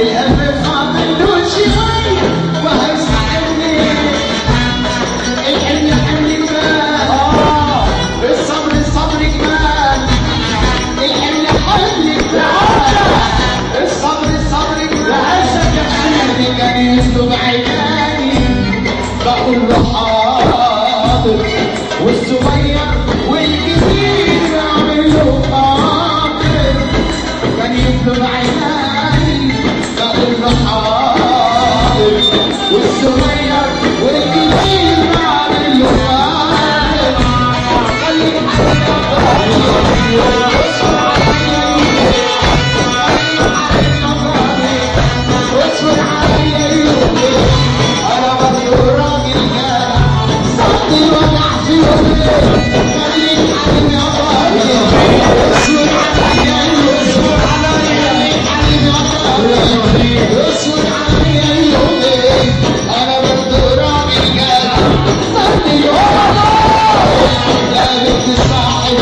القلب خاطر له شوية وهيسحبني الحمل حمل جمال الصبر الصبر جمال الحمل حمل جمال الصبر الصبر جمال قلبي كان يسلب عيناني بقول له حاضر والصغير والكبير بعمل له خاطر كان يسلب عيناني بقول له حاضر والصغير والكبير بعمل له خاطر خليك واصبر عليا يومي انا برضه راجل جدع صوتي وجع في يومي خليك حبيبي يا طارق اصبر عليا اصبر عليا حبيبي يا طارق اصبر عليا يومي انا برضه راجل جدع صوتي وجع لا بنت صاحب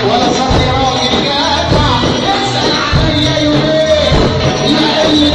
ولا صوتي راجل جدع اسال عليا يومي يا اللي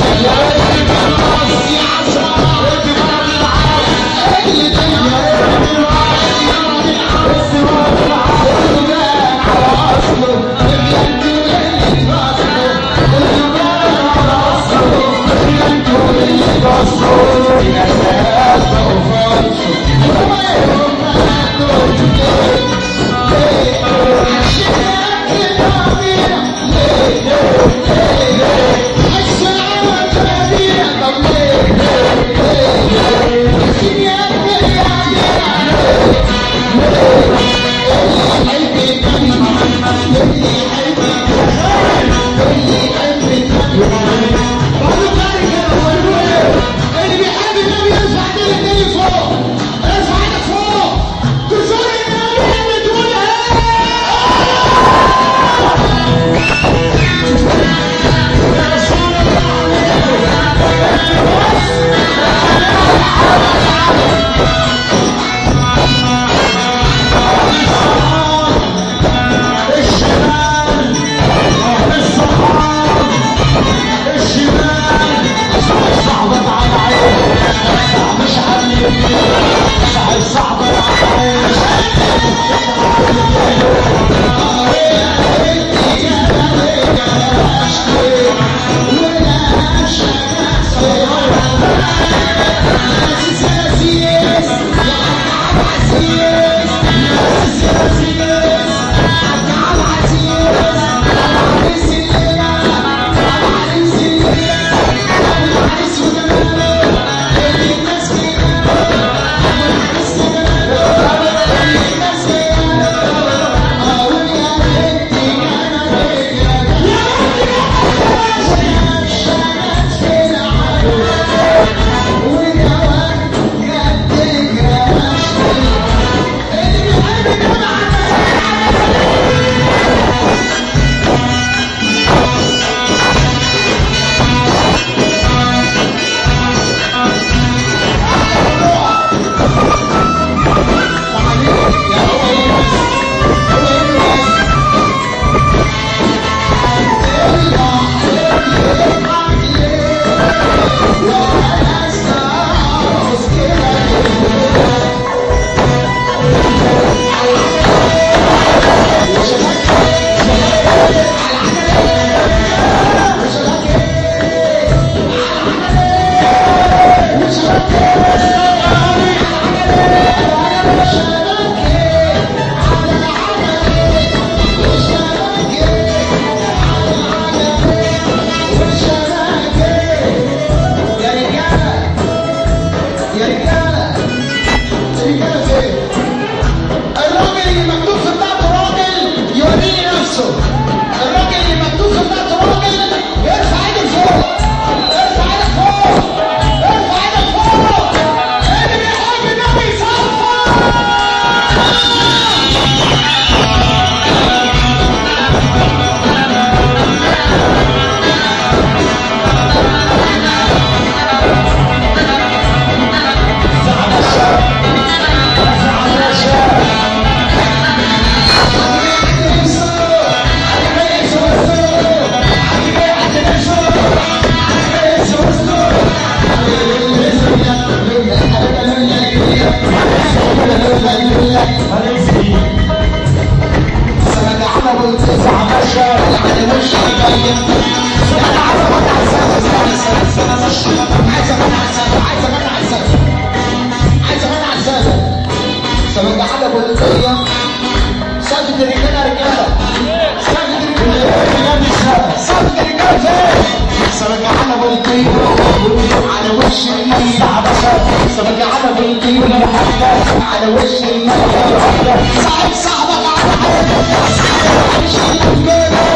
على وش المكة. صاحب صاحبك على عينك، صاحب عيش المكة.